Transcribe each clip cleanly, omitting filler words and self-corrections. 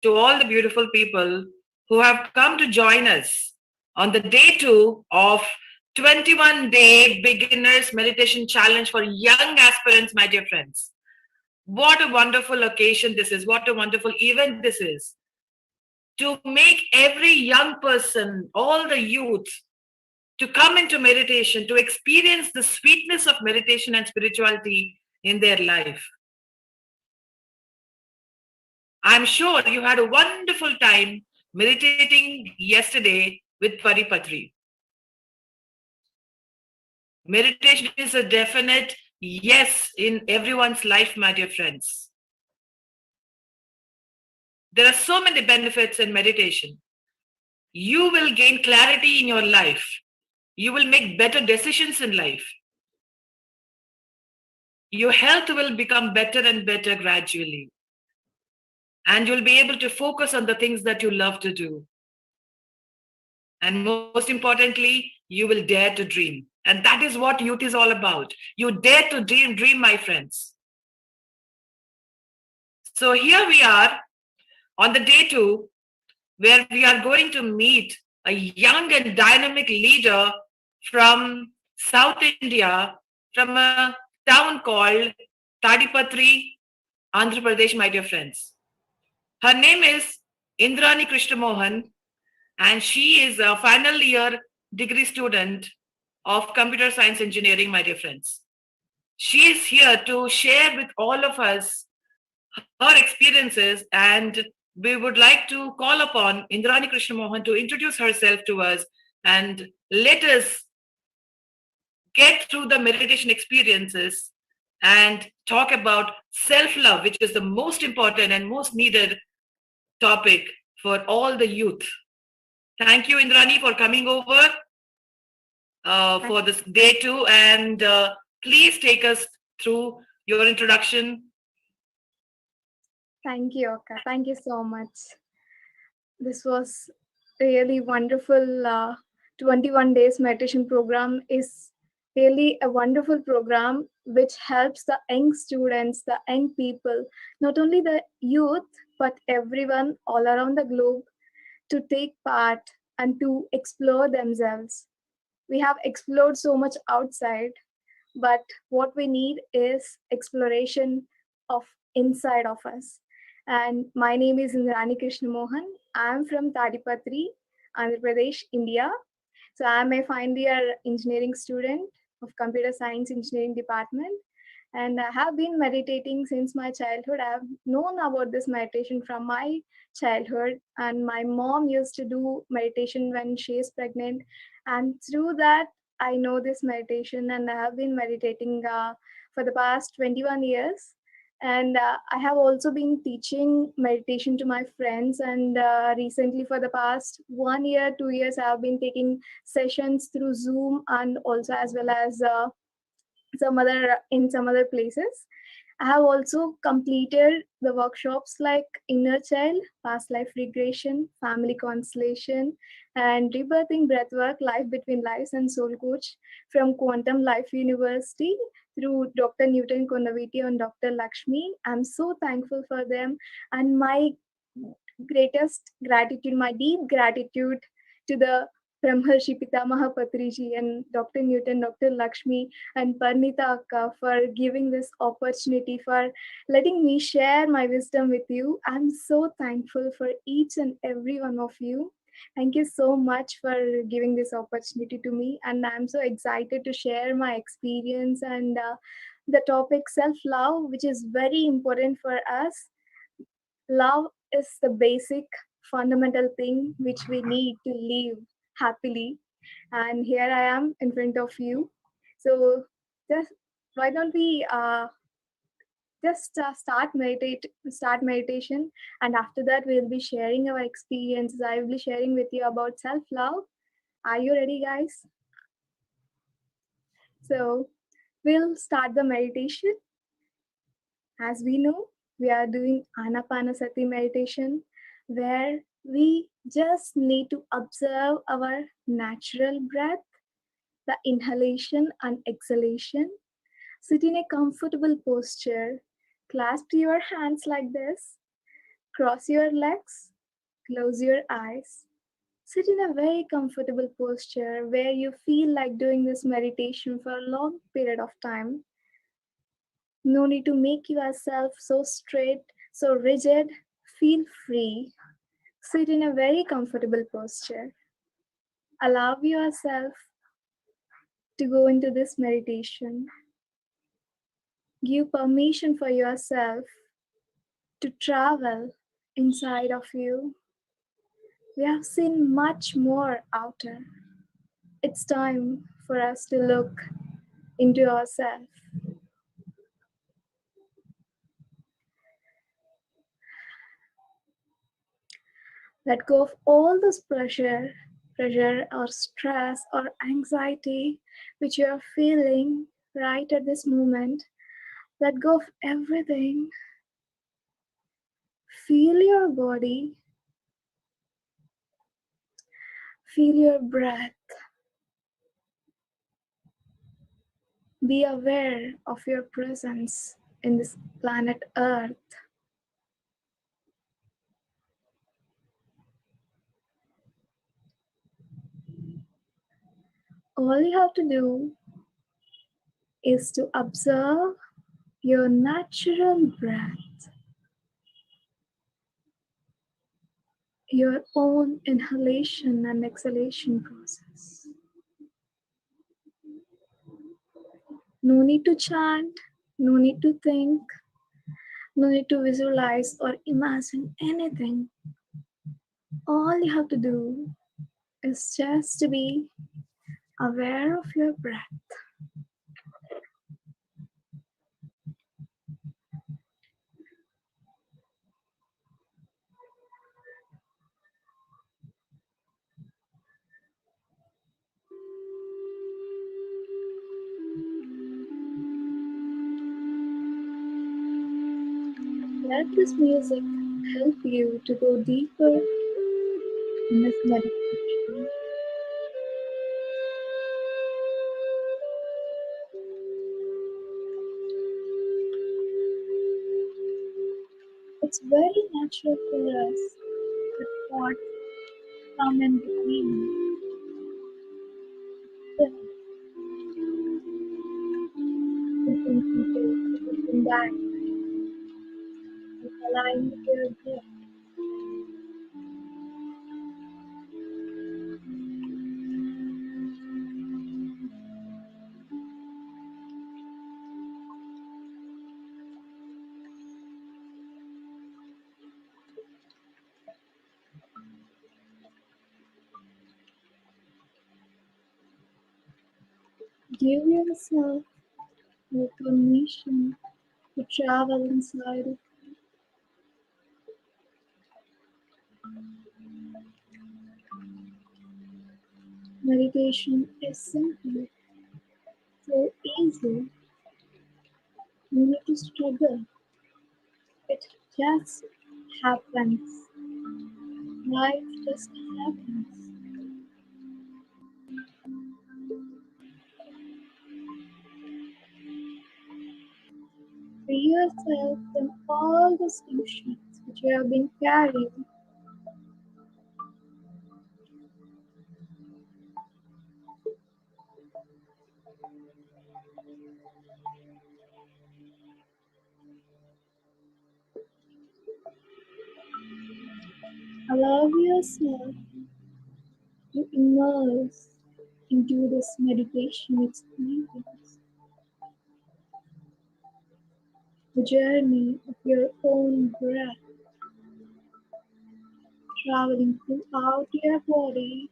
to all the beautiful people who have come to join us on the day two of 21-day beginners meditation challenge for young aspirants, my dear friends. What a wonderful occasion this is. What a wonderful event this is. To make every young person, all the youth, to come into meditation, to experience the sweetness of meditation and spirituality in their life. I'm sure you had a wonderful time meditating yesterday with Paripatri. Meditation is a definite yes in everyone's life, my dear friends. There are so many benefits in meditation. You will gain clarity in your life. You will make better decisions in life. Your health will become better and better gradually. And you'll be able to focus on the things that you love to do. And most importantly, you will dare to dream. And that is what youth is all about. You dare to dream, my friends. So here we are on the day two, where we are going to meet a young and dynamic leader from South India, from a town called Tadipatri, Andhra Pradesh, my dear friends. Her name is Indrani Krishna Mohan, and she is a final year degree student of computer science engineering, my dear friends. She is here to share with all of us her experiences, and we would like to call upon Indrani Krishna Mohan to introduce herself to us and let us get through the meditation experiences and talk about self-love, which is the most important and most needed topic for all the youth. Thank you, Indrani, for coming over for this day two, and please take us through your introduction. Thank you, Akka. Thank you so much. This was really wonderful. 21 days meditation program is really a wonderful program which helps the young students, the young people, not only the youth, but everyone all around the globe to take part and to explore themselves. We have explored so much outside, but what we need is exploration of inside of us. And my name is Indrani Krishna Mohan. I'm from Tadipatri, Andhra Pradesh, India. So I'm a final year engineering student of computer science engineering department. And I have been meditating since my childhood. I have known about this meditation from my childhood. And my mom used to do meditation when she is pregnant. And through that, I know this meditation, and I have been meditating for the past 21 years. And I have also been teaching meditation to my friends. And recently, for the past 1 year, 2 years, I have been taking sessions through Zoom and also as well as some other places. I have also completed the workshops like inner child, past life regression, family constellation, and rebirthing breathwork, life between lives, and soul coach from Quantum Life University through Dr. Newton Konaviti and Dr. Lakshmi. I'm so thankful for them, and my greatest gratitude, my deep gratitude to the Brahmarshi Pitamaha Patriji and Dr. Newton, Dr. Lakshmi, and Parnita Akka for giving this opportunity, for letting me share my wisdom with you. I'm so thankful for each and every one of you. Thank you so much for giving this opportunity to me. And I'm so excited to share my experience and the topic self love, which is very important for us. Love is the basic fundamental thing which we need to live happily. And here I am in front of you. So just why don't we just start meditation, and after that we'll be sharing our experiences. I will be sharing with you about self love. Are you ready, guys? So we'll start the meditation. As we know, we are doing Anapanasati meditation, where we just need to observe our natural breath, the inhalation and exhalation. Sit in a comfortable posture, clasp your hands like this, Cross your legs, close your eyes, sit in a very comfortable posture where you feel like doing this meditation for a long period of time. No need to make yourself so straight, so rigid. Feel free. Sit in a very comfortable posture. Allow yourself to go into this meditation. Give permission for yourself to travel inside of you. We have seen much more outer. It's time for us to look into ourselves. Let go of all this pressure or stress or anxiety which you are feeling right at this moment. Let go of everything. Feel your body, feel your breath. Be aware of your presence in this planet Earth. All you have to do is to observe your natural breath, your own inhalation and exhalation process. No need to chant, no need to think, no need to visualize or imagine anything. All you have to do is just to be aware of your breath. Let this music help you to go deeper in this meditation. It's very natural for us that thoughts come in between. Then you can concentrate on that and align with your breath. Give yourself the permission to travel inside it. Meditation is simple, so easy. You need to struggle. It just happens. Life just happens. Free yourself from all the solutions which you have been carrying. Allow yourself to immerse into this meditation experience, the journey of your own breath, traveling throughout your body,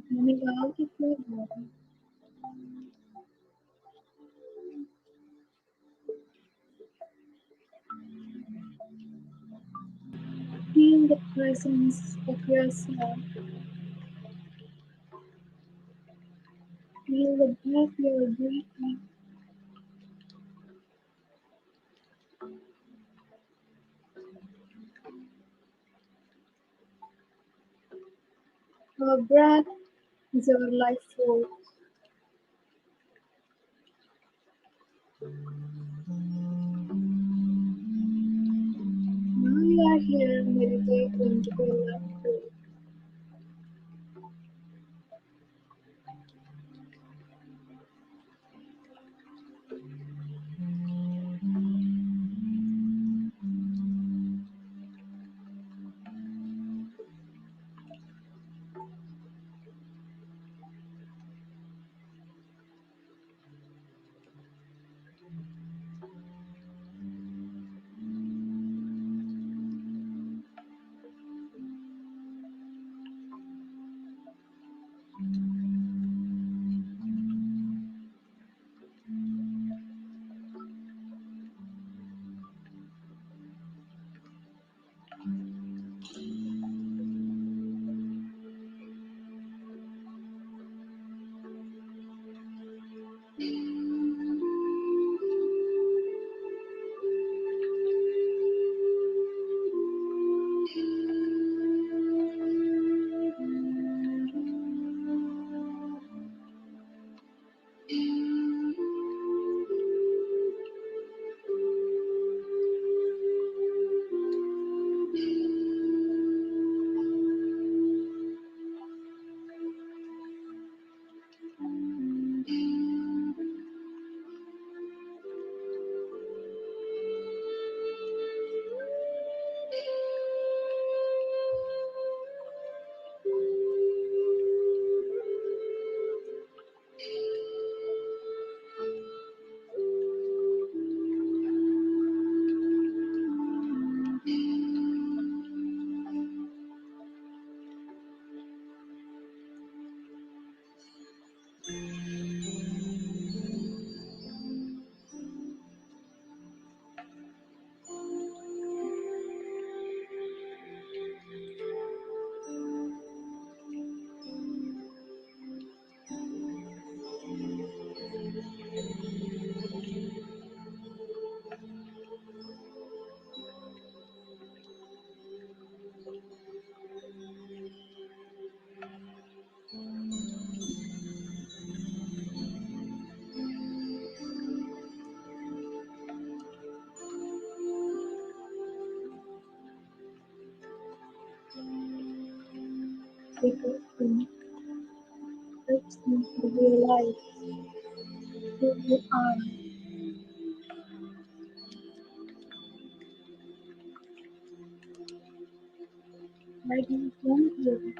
coming out of your body. Feel the presence of yourself. Feel the breath you're breathing. Our breath is our life force. meditate in real life too. Because it helps you to realize who you are, why do you want to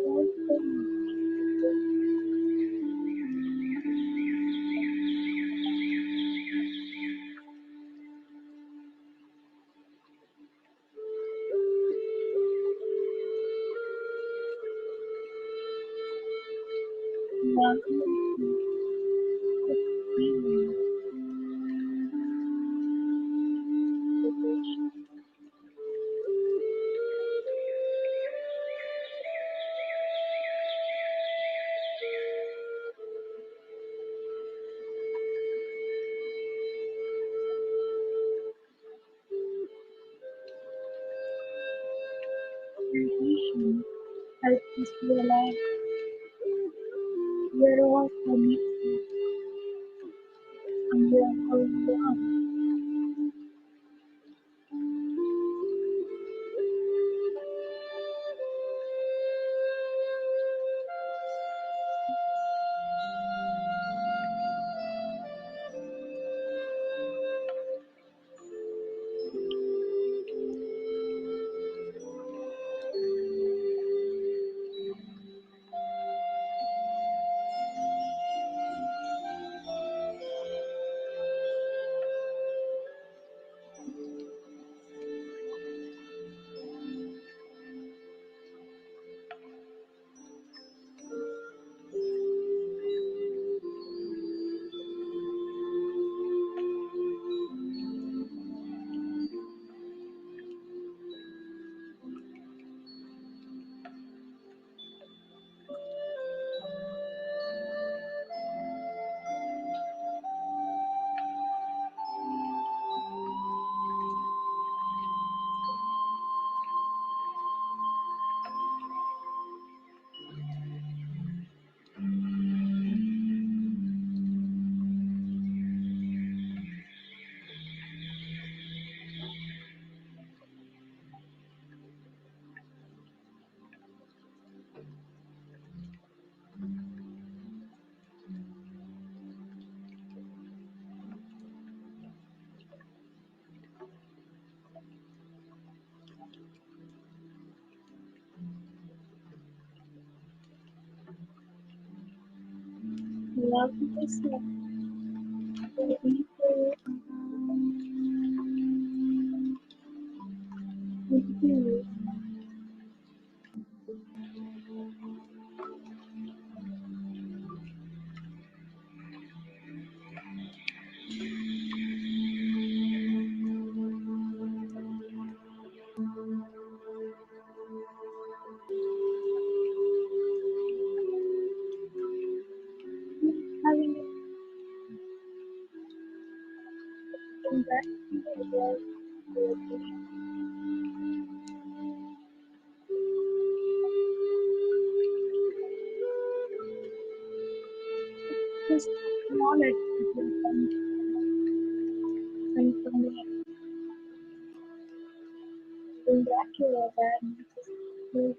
also love feeling meditation helps us realize we are all connected and we are all one. love because the people continue. Having a back about relationship, just acknowledge that you're and from the bring back your awareness to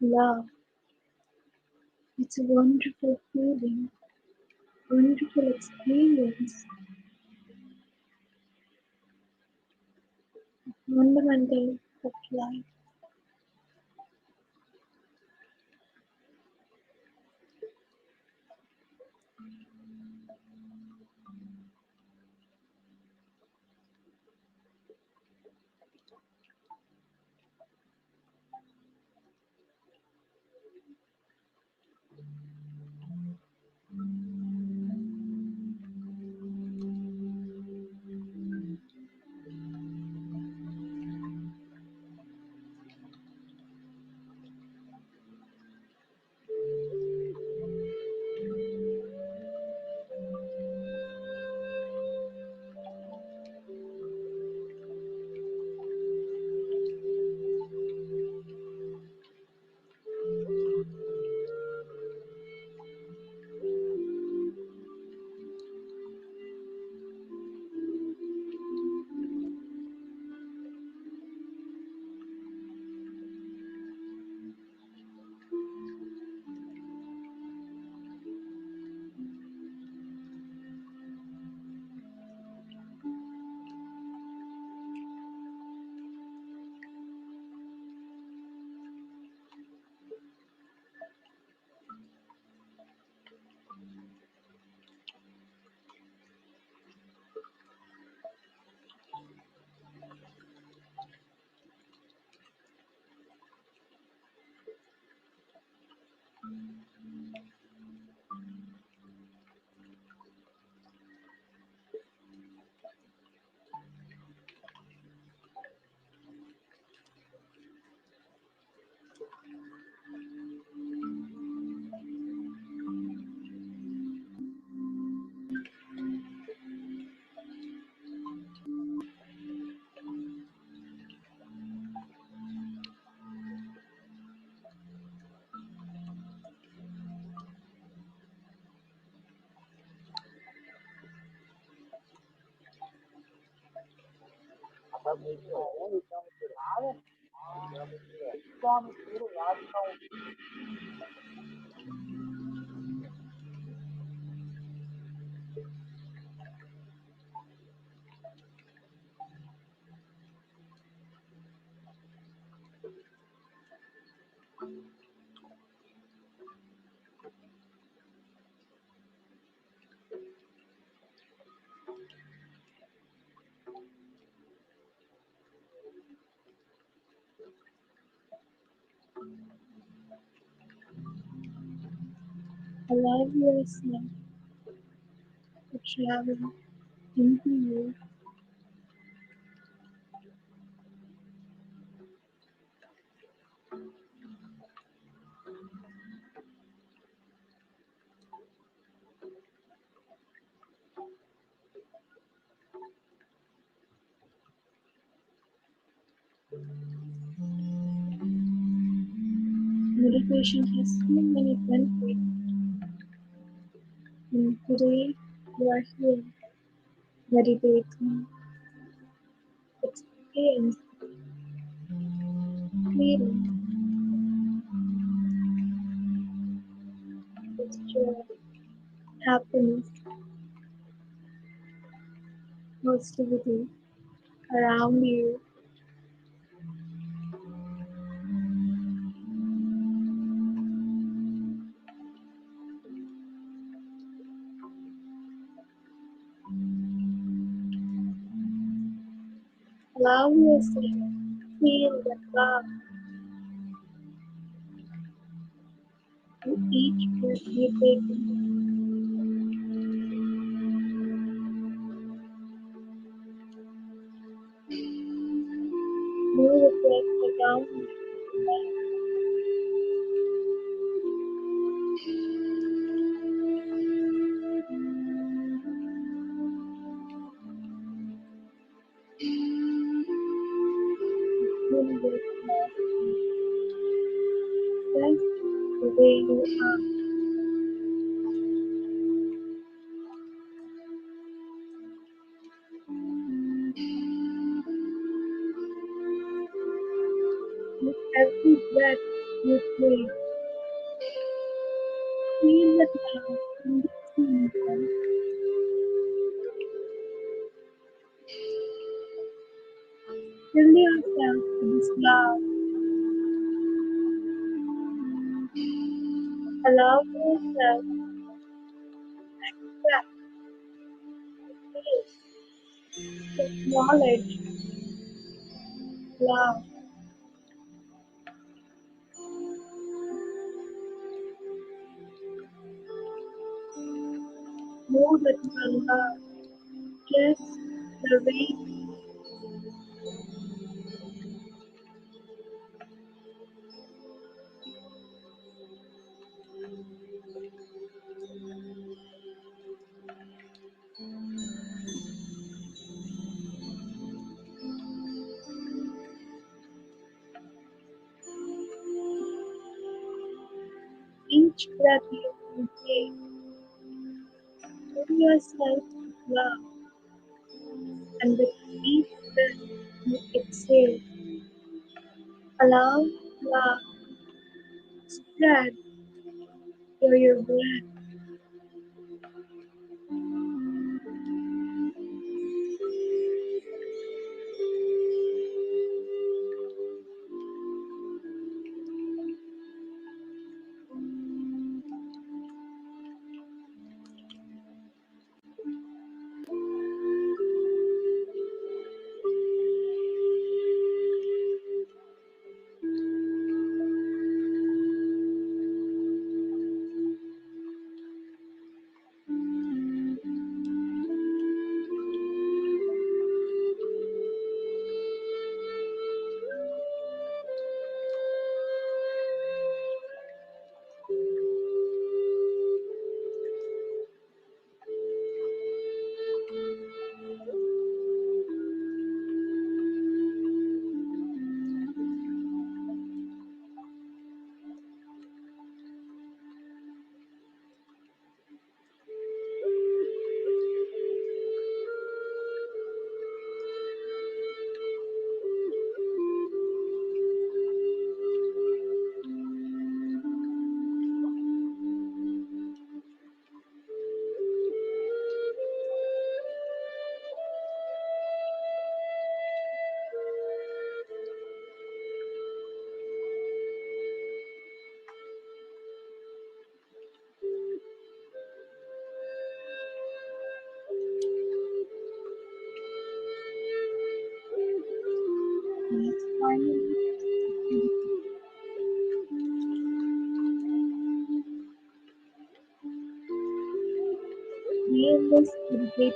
love. It's a wonderful feeling, wonderful experience, fundamental of life. Allow yourself to travel into you. Meditation has so many benefits, and today you are here meditating, experience freedom, with joy, happiness, positivity around you. Allow yourself to feel that love with each breath you take in. Move the breath around you. Feel yourself just the way you are. With every breath you take, feel that love in this moment. Fill yourself with this love. Allow yourself to feel, to acknowledge love. Know that you are loved just the way. Each breath you take, fill yourself with love, and with each breath you exhale, allow love to spread through your breath. finally name is celebrated.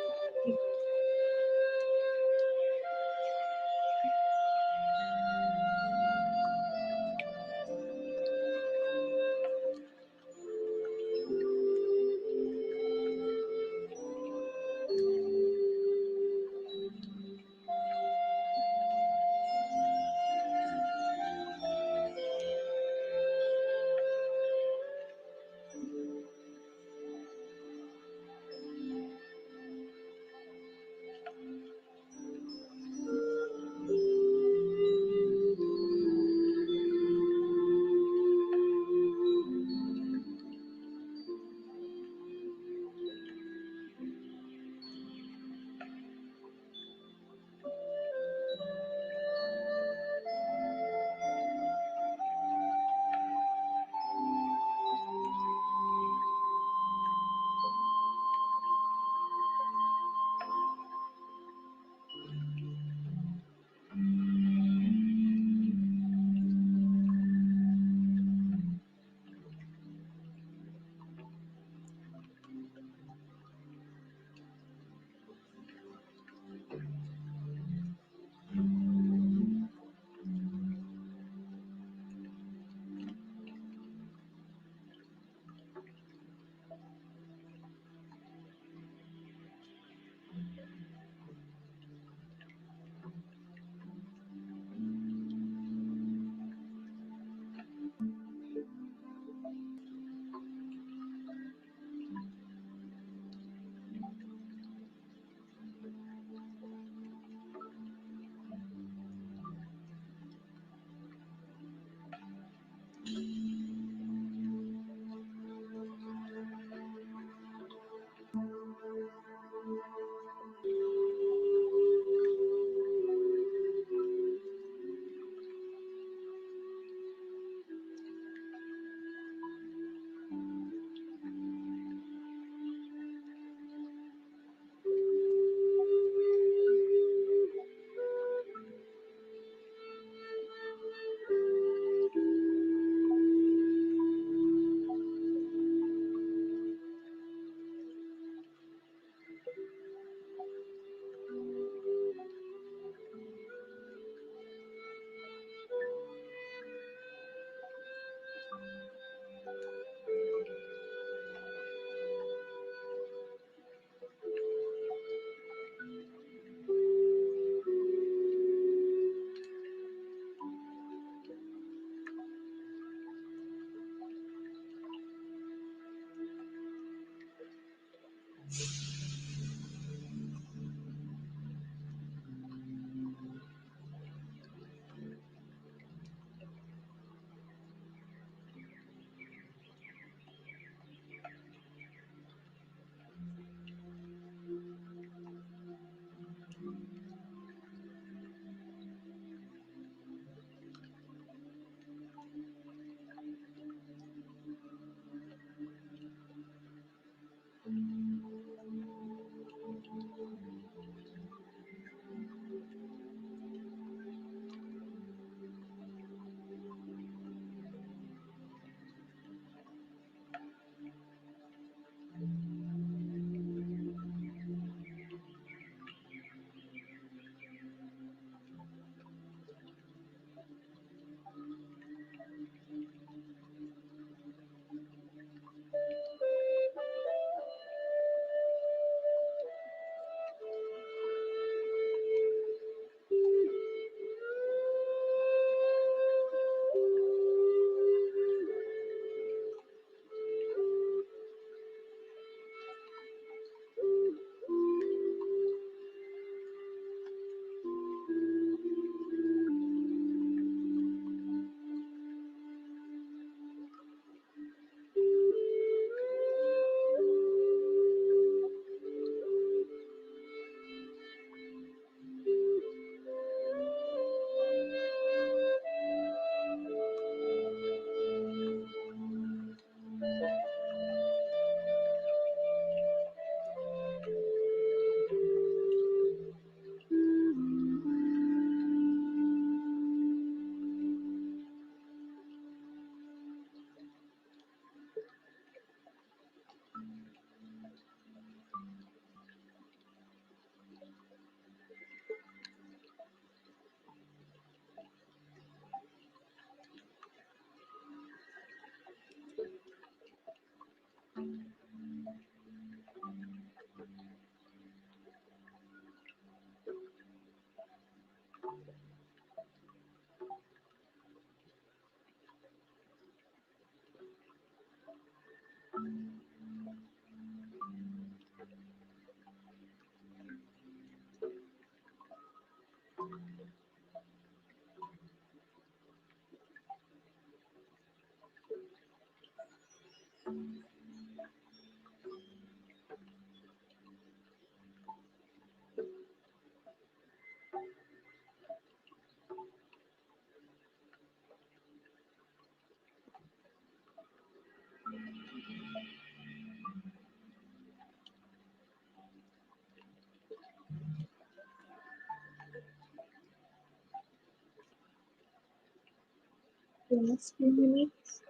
Last 2 minutes.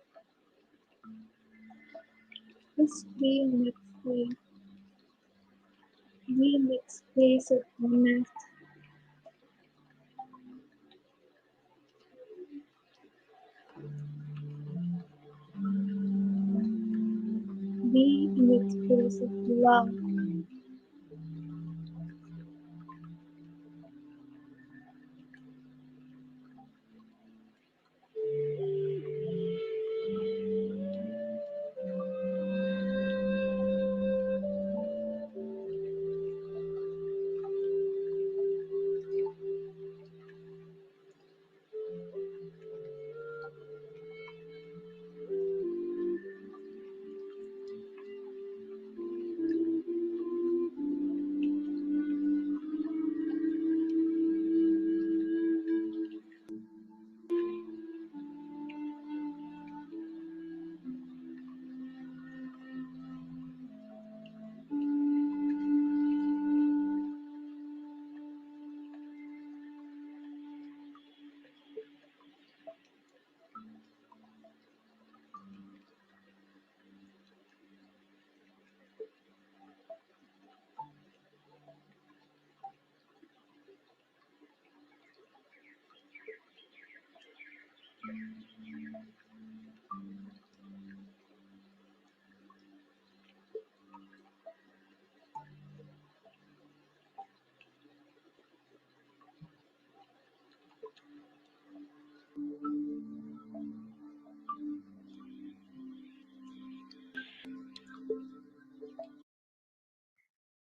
Just 3 minutes. Wait. 3 minutes space of calmness. 3 minutes space of love.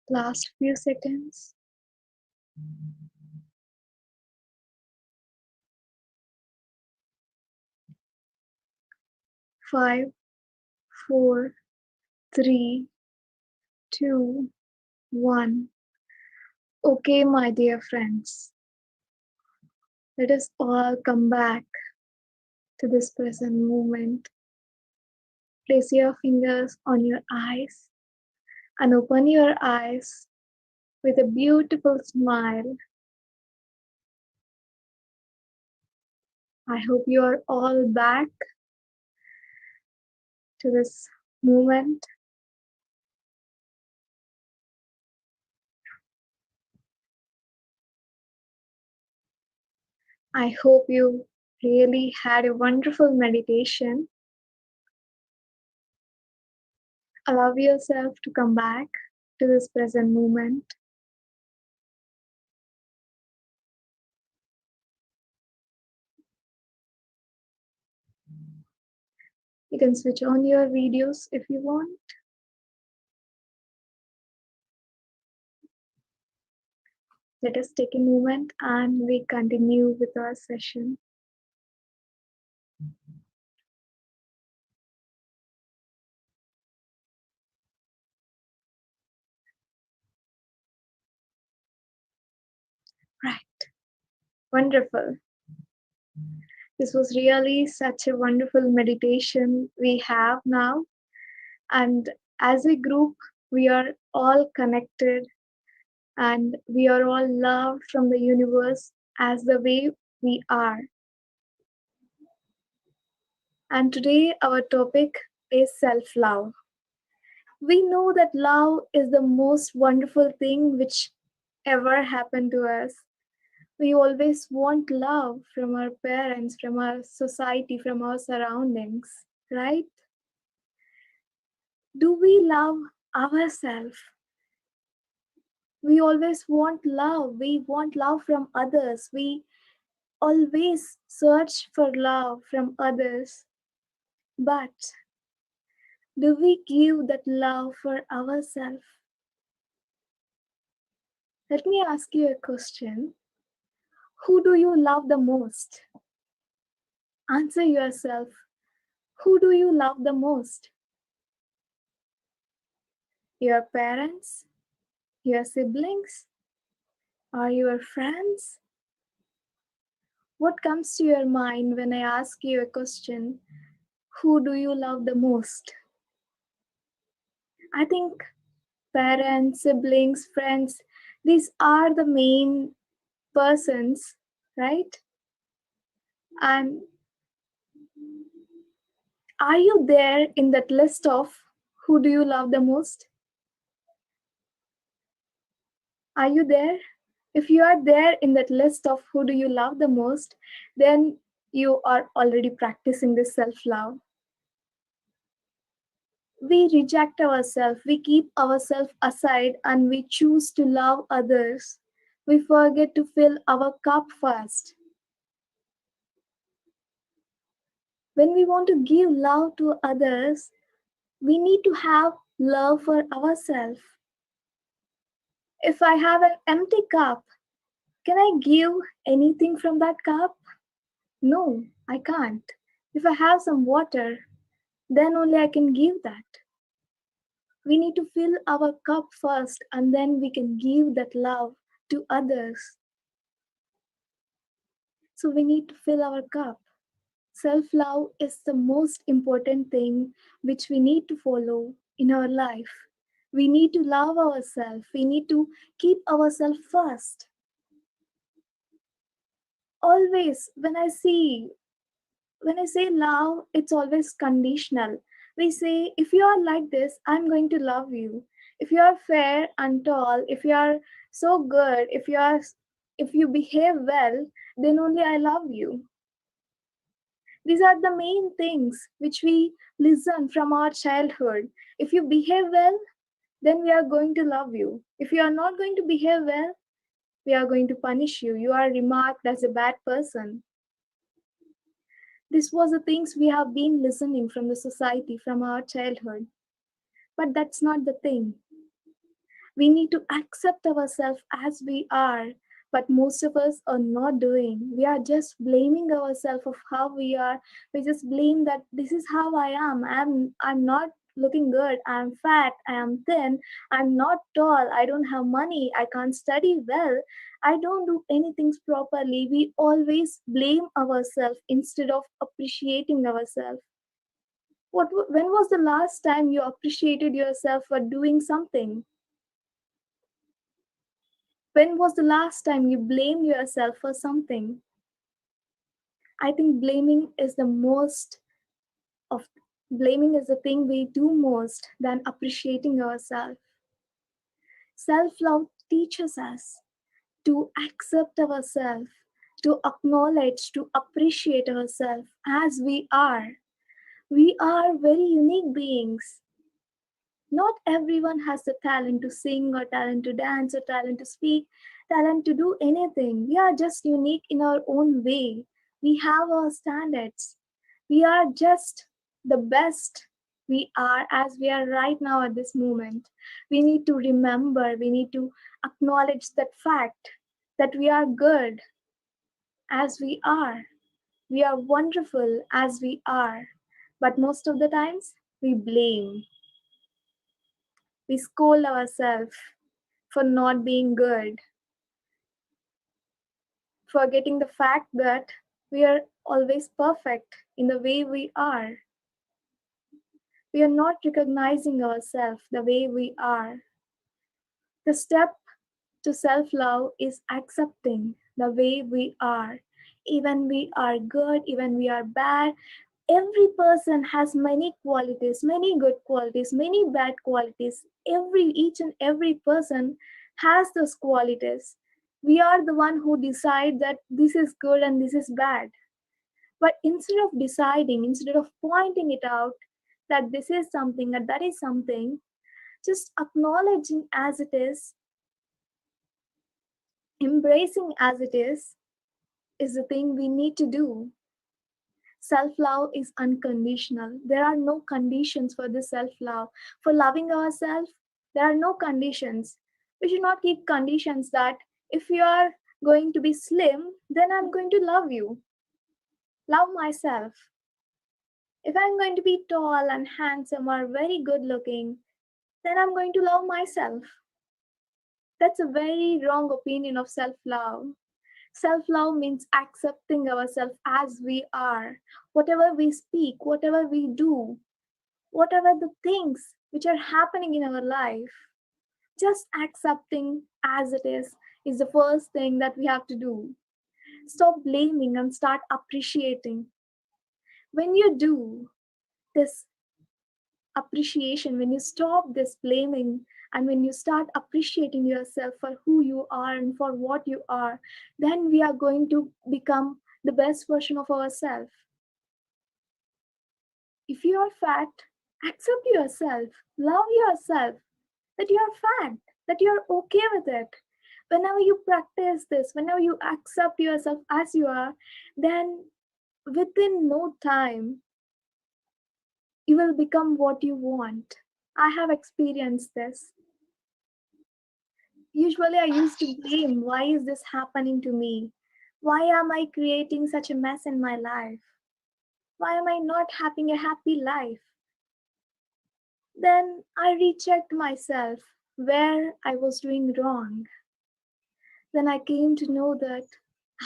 Last few seconds. 5, 4, 3, 2, 1. Okay, my dear friends, let us all come back to this present moment. Place your fingers on your eyes and open your eyes with a beautiful smile. I hope you are all back to this moment. I hope you really had a wonderful meditation. Allow yourself to come back to this present moment. You can switch on your videos if you want. Let us take a moment and we continue with our session. Right. Wonderful. This was really such a wonderful meditation we have now. And as a group, we are all connected and we are all loved from the universe as the way we are. And today, our topic is self love. We know that love is the most wonderful thing which ever happened to us. We always want love from our parents, from our society, from our surroundings, right? Do we love ourselves? We always want love. We want love from others. We always search for love from others. But do we give that love for ourselves? Let me ask you a question. Who do you love the most? Answer yourself. Who do you love the most? Your parents? Your siblings? Or your friends? What comes to your mind when I ask you a question? Who do you love the most? I think parents, siblings, friends, these are the main persons, right? And Are you there in that list of who do you love the most? Are you there? If you are there in that list of who do you love the most, then you are already practicing this self love. We reject ourselves, we keep ourselves aside, and we choose to love others. We forget to fill our cup first. When we want to give love to others, we need to have love for ourselves. If I have an empty cup, can I give anything from that cup? No, I can't. If I have some water, then only I can give that. We need to fill our cup first and then we can give that love to others. So we need to fill our cup. Self love is the most important thing which we need to follow in our life. We need to love ourselves. We need to keep ourselves first. Always, when I say love, it's always conditional. We say, if you are like this, I'm going to love you. If you are fair and tall, if you are so good, if you behave well, then only I love you. These are the main things which we listen from our childhood. If you behave well, then we are going to love you. If you are not going to behave well, we are going to punish you. You are remarked as a bad person. This was the things we have been listening from the society from our childhood. But that's not the thing. We need to accept ourselves as we are, but most of us are not doing. We are just blaming ourselves of how we are. We just blame that this is how I am. I'm not looking good. I'm fat. I am thin. I'm not tall. I don't have money. I can't study well. I don't do anything properly. We always blame ourselves instead of appreciating ourselves. When was the last time you appreciated yourself for doing something? When was the last time you blamed yourself for something? I think of blaming is the thing we do most than appreciating ourselves. Self-love teaches us to accept ourselves, to acknowledge, to appreciate ourselves as we are. We are very unique beings. Not everyone has the talent to sing or talent to dance or talent to speak, talent to do anything. We are just unique in our own way. We have our standards. We are just the best we are as we are right now at this moment. We need to remember, we need to acknowledge that fact that we are good as we are. We are wonderful as we are. But most of the times, we blame, we scold ourselves for not being good, forgetting the fact that we are always perfect in the way we are. We are not recognizing ourselves the way we are. The step to self love is accepting the way we are. Even we are good, even we are bad, every person has many qualities, many good qualities, many bad qualities. Each and every person has those qualities. We are the one who decide that this is good and this is bad. But instead of deciding, instead of pointing it out that this is something and that is something, just acknowledging as it is, embracing as it is the thing we need to do. Self love is unconditional. There are no conditions for this self love. For loving ourselves, there are no conditions. We should not keep conditions that if you are going to be slim, then I'm going to love you. Love myself. If I'm going to be tall and handsome or very good looking, then I'm going to love myself. That's a very wrong opinion of self love. Self love means accepting ourselves as we are. Whatever we speak, whatever we do, whatever the things which are happening in our life, just accepting as it is the first thing that we have to do. Stop blaming and start appreciating. When you do, this appreciation, when you stop this blaming, and when you start appreciating yourself for who you are and for what you are, then we are going to become the best version of ourselves. If you are fat, accept yourself, love yourself, that you are fat, that you are okay with it. Whenever you practice this, whenever you accept yourself as you are, then within no time, you will become what you want. I have experienced this. Usually, I used to blame, why is this happening to me? Why am I creating such a mess in my life? Why am I not having a happy life? Then I rechecked myself where I was doing wrong. Then I came to know that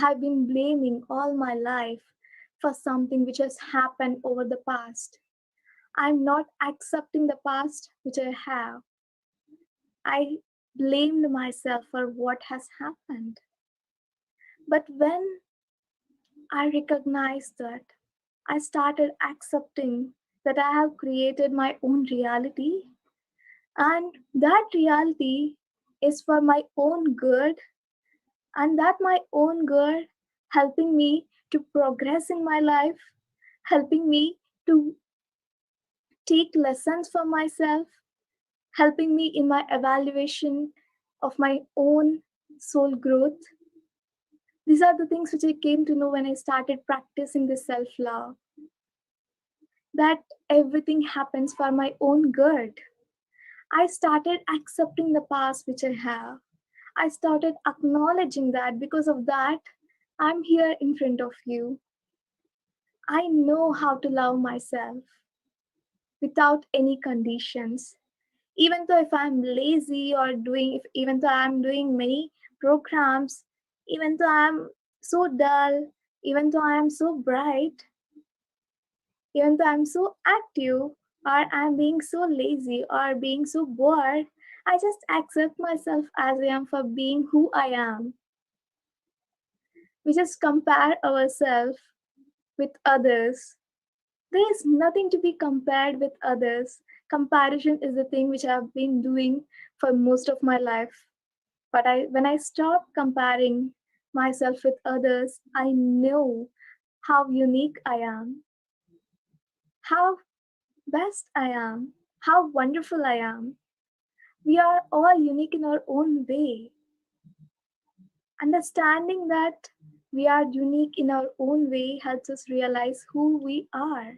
I've been blaming all my life for something which has happened over the past. I'm not accepting the past which I have. I blamed myself for what has happened. But when I recognized that, I started accepting that I have created my own reality, and that reality is for my own good, and that my own good helping me to progress in my life, helping me to take lessons for myself, helping me in my evaluation of my own soul growth. These are the things which I came to know when I started practicing this self love, that everything happens for my own good. I started accepting the past which I have. I started acknowledging that because of that, I'm here in front of you. I know how to love myself without any conditions. Even though if I'm lazy or doing, if, even though I'm doing many programs, even though I'm so dull, even though I'm so bright, even though I'm so active, or I'm being so lazy or being so bored, I just accept myself as I am for being who I am. We just compare ourselves with others. There is nothing to be compared with others. Comparison is the thing which I've been doing for most of my life. But when I stop comparing myself with others, I know how unique I am, how best I am, how wonderful I am. We are all unique in our own way. Understanding that we are unique in our own way helps us realize who we are.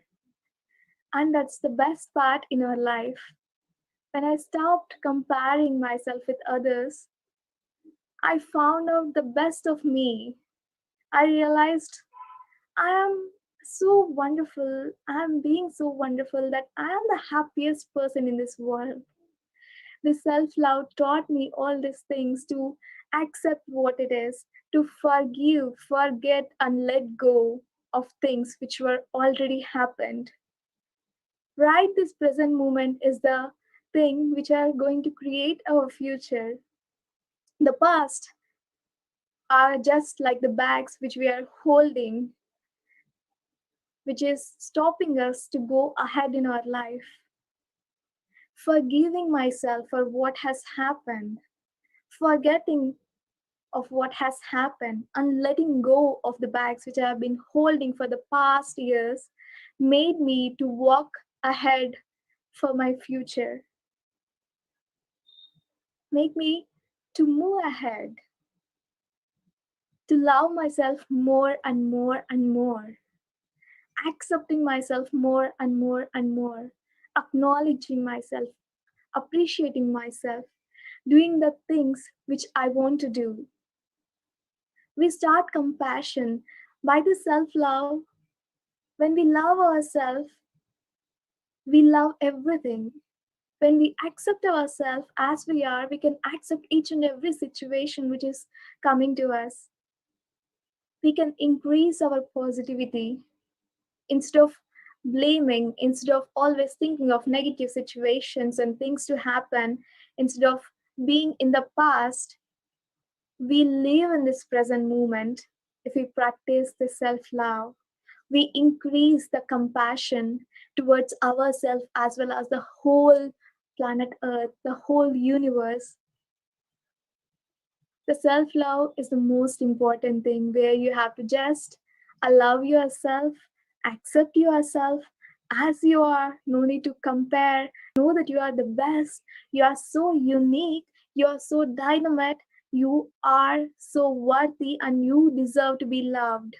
And that's the best part in our life. When I stopped comparing myself with others, I found out the best of me. I realized I am so wonderful. I am being so wonderful that I am the happiest person in this world. The self love taught me all these things, to accept what it is, to forgive, forget, and let go of things which were already happened. Right, this present moment is the thing which are going to create our future. The past are just like the bags which we are holding, which is stopping us to go ahead in our life. Forgiving myself for what has happened, forgetting of what has happened, and letting go of the bags which I have been holding for the past years made me to walk ahead for my future, make me to move ahead, to love myself more and more and more, accepting myself more and more and more, acknowledging myself, appreciating myself, doing the things which I want to do. We start compassion by the self love. When we love ourselves, we love everything. When we accept ourselves as we are, we can accept each and every situation which is coming to us. We can increase our positivity instead of blaming, instead of always thinking of negative situations and things to happen, instead of being in the past. We live in this present moment if we practice the self love. We increase the compassion towards ourselves as well as the whole planet Earth, the whole universe. The self love is the most important thing where you have to just allow yourself, accept yourself as you are, no need to compare, know that you are the best, you are so unique, you are so dynamite, you are so worthy, and you deserve to be loved.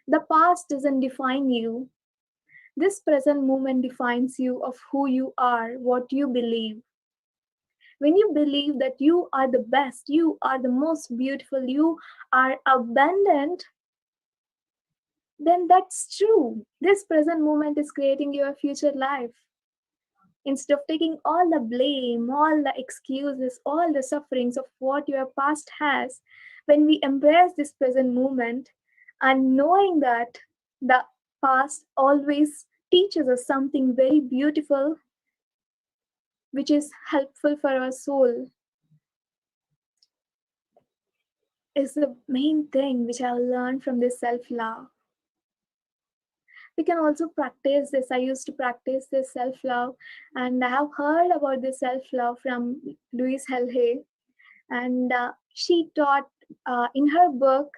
The past doesn't define you. This present moment defines you of who you are, what you believe. When you believe that you are the best, you are the most beautiful, you are abundant, then that's true. This present moment is creating your future life. Instead of taking all the blame, all the excuses, all the sufferings of what your past has, when we embrace this present moment and knowing that the past always teaches us something very beautiful, which is helpful for our soul, is the main thing which I learned from this self love. We can also practice this. I used to practice this self love, and I have heard about this self love from Louise Hay, and she taught in her book.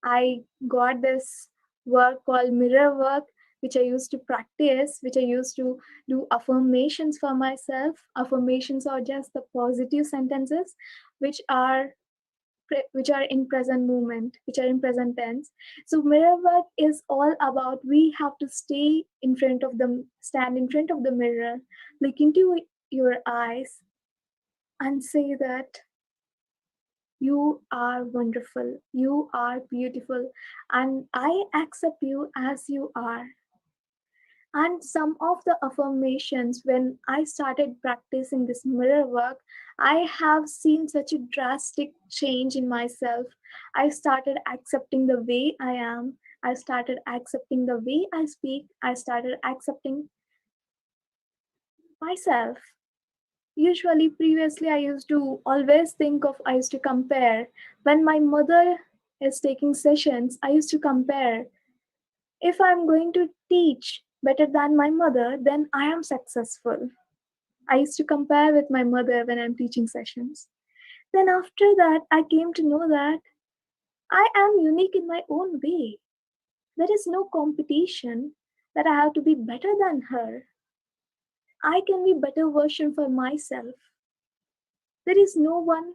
I got this work called mirror work, which I used to practice, which I used to do affirmations for myself. Affirmations are just the positive sentences which are which are in present moment, which are in present tense. So mirror work is all about we have to stay in front of them, stand in front of the mirror, look into your eyes, and say that you are wonderful, you are beautiful, and I accept you as you are. And some of the affirmations, when I started practicing this mirror work, I have seen such a drastic change in myself. I started accepting the way I am. I started accepting the way I speak. I started accepting myself. Usually, previously, I used to always think of, I used to compare. When my mother is taking sessions, I used to compare. If I'm going to teach better than my mother, then I am successful. I used to compare with my mother when I'm teaching sessions. Then after that, I came to know that I am unique in my own way. There is no competition that I have to be better than her. I can be better version for myself. There is no one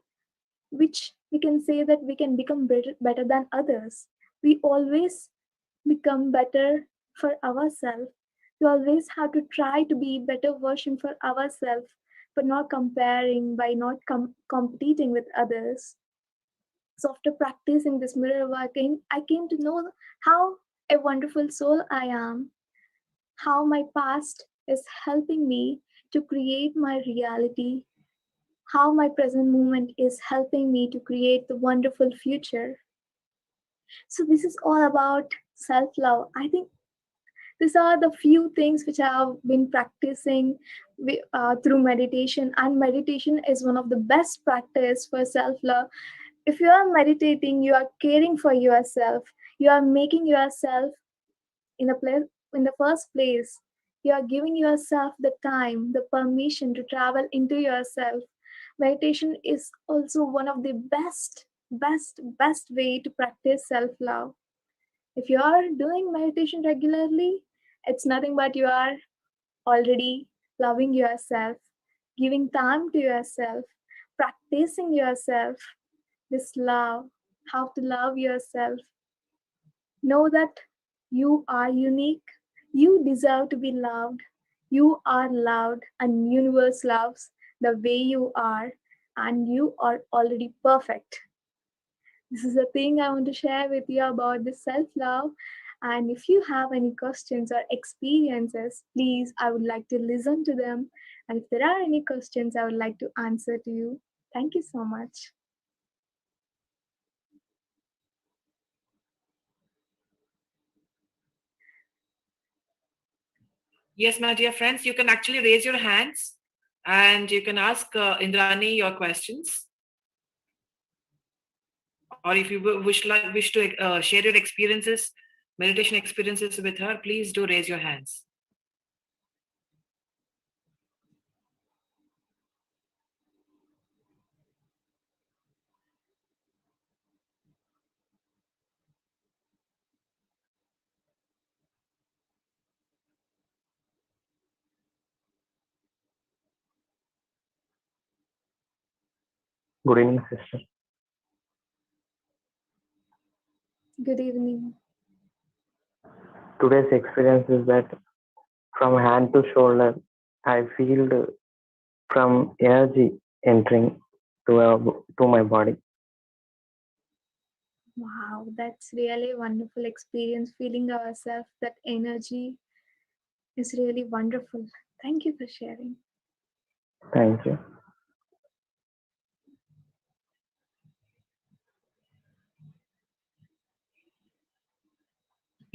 which we can say that we can become better than others. We always become better for ourselves. We always have to try to be better version for ourselves, but not comparing by not competing with others. So after practicing this mirror working, I came to know how a wonderful soul I am, how my past is helping me to create my reality, how my present moment is helping me to create the wonderful future. So this is all about self-love. I think these are the few things which I have been practicing through meditation, and meditation is one of the best practice for self-love. If you are meditating, you are caring for yourself, you are making yourself in a place, in the first place, you are giving yourself the time, the permission to travel into yourself. Meditation is also one of the best way to practice self-love. If you are doing meditation regularly, it's nothing but you are already loving yourself, giving time to yourself, practicing yourself, this love, how to love yourself. Know that you are unique, you deserve to be loved, you are loved, and universe loves the way you are, and you are already perfect. This is the thing I want to share with you about this self love. And if you have any questions or experiences, please, I would like to listen to them. And if there are any questions, I would like to answer to you. Thank you so much. Yes, my dear friends, you can actually raise your hands and you can ask Indrani your questions. Or if you wish to share your experiences, meditation experiences with her, please do raise your hands. Good evening, sister. Good evening. Today's experience is that from hand to shoulder, I feel from energy entering to my body. Wow, that's really a wonderful experience. Feeling ourselves, that energy is really wonderful. Thank you for sharing. Thank you.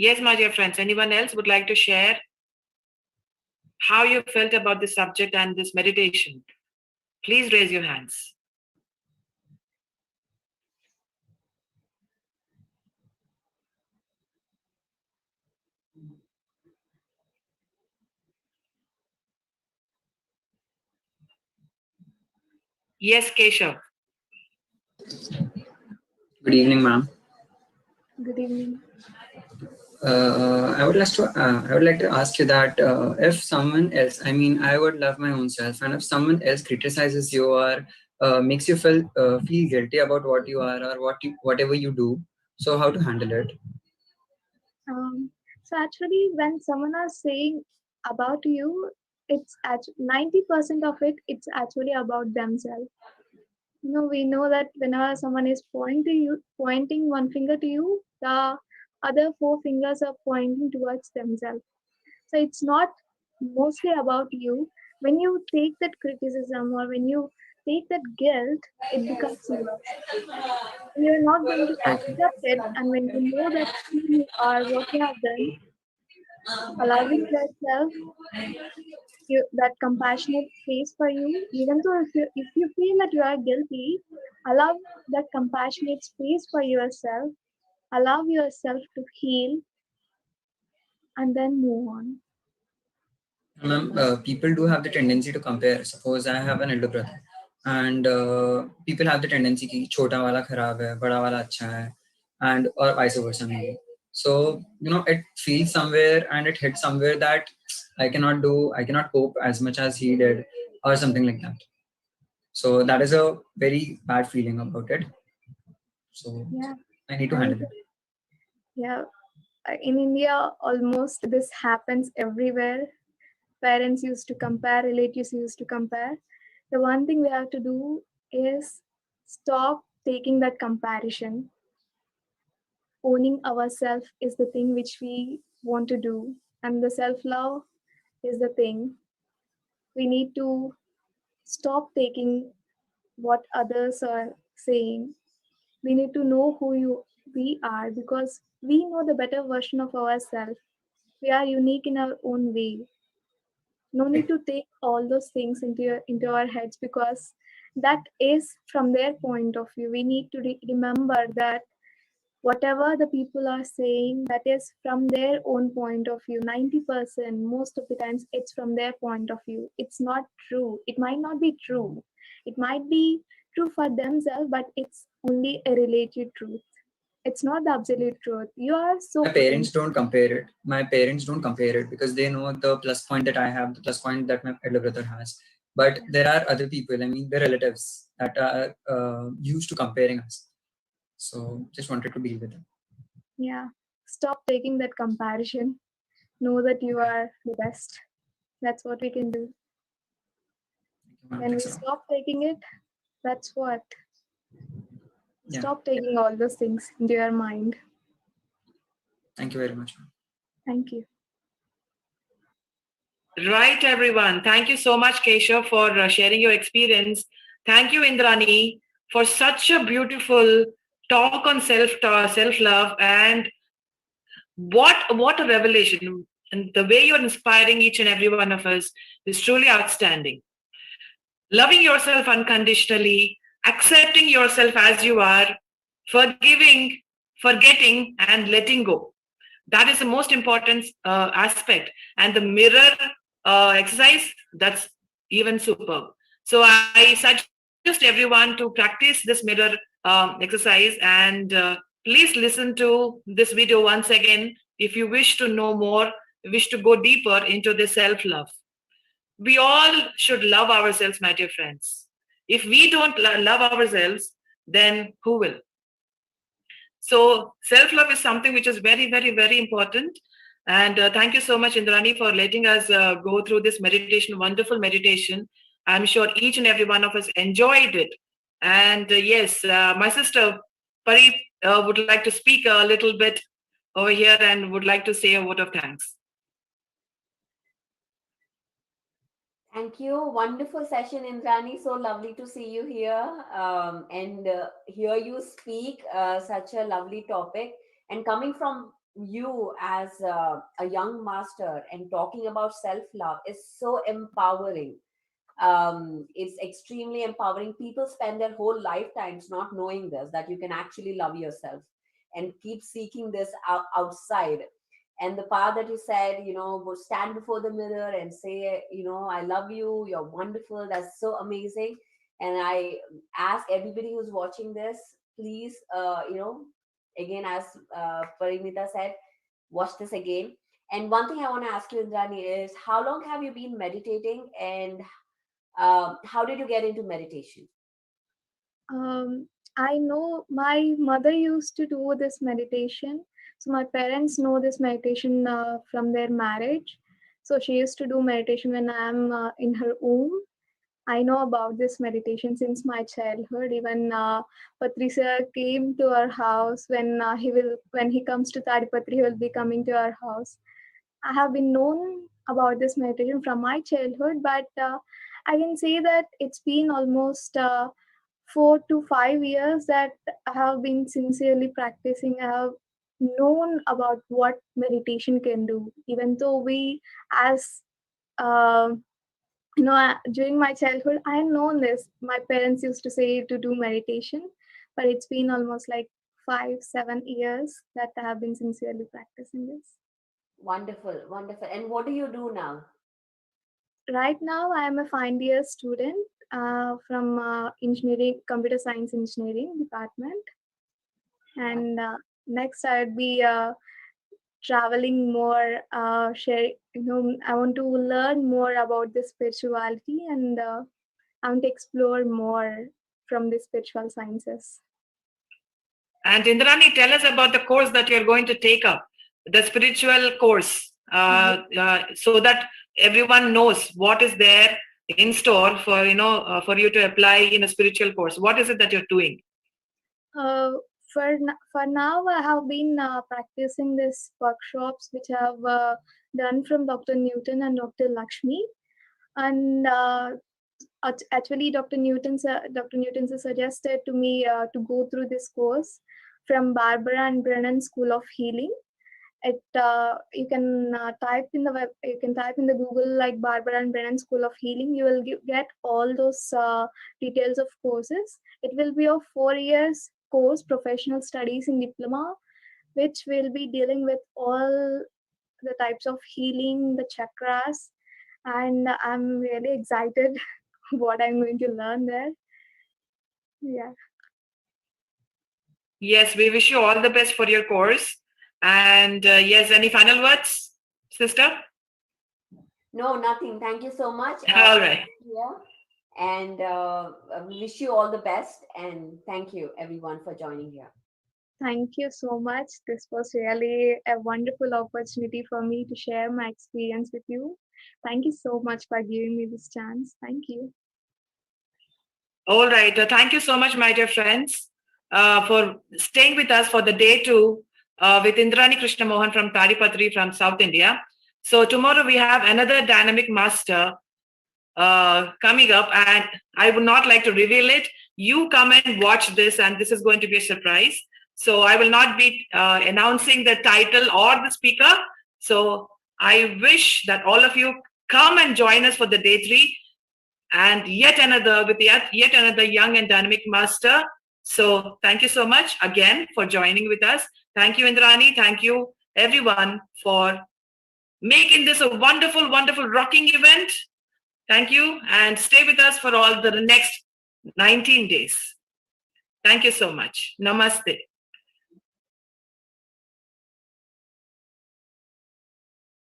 Yes, my dear friends, anyone else would like to share how you felt about this subject and this meditation? Please raise your hands. Yes, Keshav. Good evening, ma'am. Good evening. I would like to ask you that if someone else, I mean, I would love my own self, and if someone else criticizes you or makes you feel guilty about what you are or whatever you do, so how to handle it? So actually, when someone is saying about you, it's at 90% of it. It's actually about themselves. We know that whenever someone is pointing one finger to you, the other four fingers are pointing towards themselves. So it's not mostly about you. When you take that criticism or when you take that guilt, it becomes yours. And you're not going to Okay. accept it. And when you know that who you are, what you have done, allowing yourself that compassionate space for you, even though if you feel that you are guilty, allow that compassionate space for yourself, allow yourself to heal, and then move on. Ma'am, people do have the tendency to compare. Suppose I have an elder brother, and people have the tendency कि छोटा वाला खराब है, बड़ा वाला अच्छा है, and or vice versa maybe. So it feels somewhere and it hits somewhere that I cannot cope as much as he did, or something like that. So that is a very bad feeling about it. So Yeah, I need to and handle it. yeah, in India, almost this happens everywhere. Parents used to compare, relatives used to compare. The one thing we have to do is stop taking that comparison. Owning ourselves is the thing which we want to do, and the self love is the thing. We need to stop taking what others are saying. We need to know we are, because we know the better version of ourselves. We are unique in our own way. No need to take all those things into our heads, because that is from their point of view. We need to remember that whatever the people are saying, that is from their own point of view. 90% most of the times it's from their point of view. It's not true. It might not be true. It might be true for themselves, but it's only a relative truth. It's not the absolute truth. You are so My parents potential. don't compare it. My parents don't compare it because they know the plus point that I have, the plus point that my elder brother has. But there are other people, I mean, the relatives that are used to comparing us. So just wanted to deal with it. Yeah, stop taking that comparison. Know that you Okay. are the best. That's what we can do. Thank you, ma'am. When we Thanks a lot. stop taking it, that's what. Yeah. Stop taking all those things into your mind. Thank you very much, ma'am. Thank you. Right, everyone. Thank you so much, Keshav, for sharing your experience. Thank you, Indrani, for such a beautiful talk on self love, and what a revelation. And the way you're inspiring each and every one of us is truly outstanding. Loving yourself unconditionally, accepting yourself as you are, forgiving, forgetting, and letting go. That is the most important aspect. And the mirror exercise, that's even superb. So I suggest everyone to practice this mirror exercise, and please listen to this video once again if you wish to know more, wish to go deeper into the self love. We all should love ourselves, my dear friends. If we don't love ourselves, then who will? So self-love is something which is very, very, very important. And thank you so much, Indrani, for letting us go through this meditation, wonderful meditation. I'm sure each and every one of us enjoyed it. And yes, my sister Pari would like to speak a little bit over here and would like to say a word of thanks. Thank you. Wonderful session, Indrani. So lovely to see you here and hear you speak such a lovely topic. And coming from you as a young master and talking about self love is so empowering. It's extremely empowering. People spend their whole lifetimes not knowing this, that you can actually love yourself and keep seeking this outside. And the part that you said, stand before the mirror and say, I love you, you're wonderful, that's so amazing. And I ask everybody who's watching this, please, again, as Parimita said, watch this again. And one thing I want to ask you, Indrani, is how long have you been meditating, and how did you get into meditation? I know my mother used to do this meditation. So my parents know this meditation from their marriage. So she used to do meditation when I'm in her womb. I know about this meditation since my childhood. Even Patrisa came to our house when he comes to Tadipatri, he will be coming to our house. I have been known about this meditation from my childhood, but I can say that it's been almost 4 to 5 years that I have been sincerely practicing. I have known about what meditation can do, even though we, as uh, during my childhood, I had known this. My parents used to say to do meditation, but it's been almost like 5, 7 years that I have been sincerely practicing this. Wonderful, wonderful. And what do you do now? Right now, I am a final year student from engineering, computer science engineering department, and next I'd be traveling more. I want to learn more about the spirituality, and I want to explore more from the spiritual sciences. And Indrani, tell us about the course that you're going to take up, the spiritual course, so that everyone knows what is there in store for for you to apply in a spiritual course. What is it that you're doing? Uh, for now, I have been practicing these workshops which I have done from Dr. Newton and Dr. Lakshmi, and actually Dr. Newton suggested to me to go through this course from Barbara and Brennan School of Healing. You can type in the Google like Barbara and Brennan School of Healing. You will get all those details of courses. It will be a 4 years course, professional studies in diploma, which will be dealing with all the types of healing, the chakras, and I'm really excited what I'm going to learn there. Yeah. Yes, we wish you all the best for your course. And yes, any final words, sister? No, nothing. Thank you so much. All right. Yeah. And we wish you all the best. And thank you, everyone, for joining here. Thank you so much. This was really a wonderful opportunity for me to share my experience with you. Thank you so much for giving me this chance. Thank you. All right. Thank you so much, my dear friends, for staying with us for the day 2 with Indrani Krishna Mohan from Tadipatri from South India. So tomorrow we have another dynamic master coming up, and I would not like to reveal it. You come and watch this, and this is going to be a surprise. So I will not be announcing the title or the speaker. So I wish that all of you come and join us for the day 3 and yet another young and dynamic master. So thank you so much again for joining with us. Thank you, Indrani. Thank you, everyone, for making this a wonderful, wonderful rocking event. Thank you, and stay with us for all the next 19 days. Thank you so much. Namaste.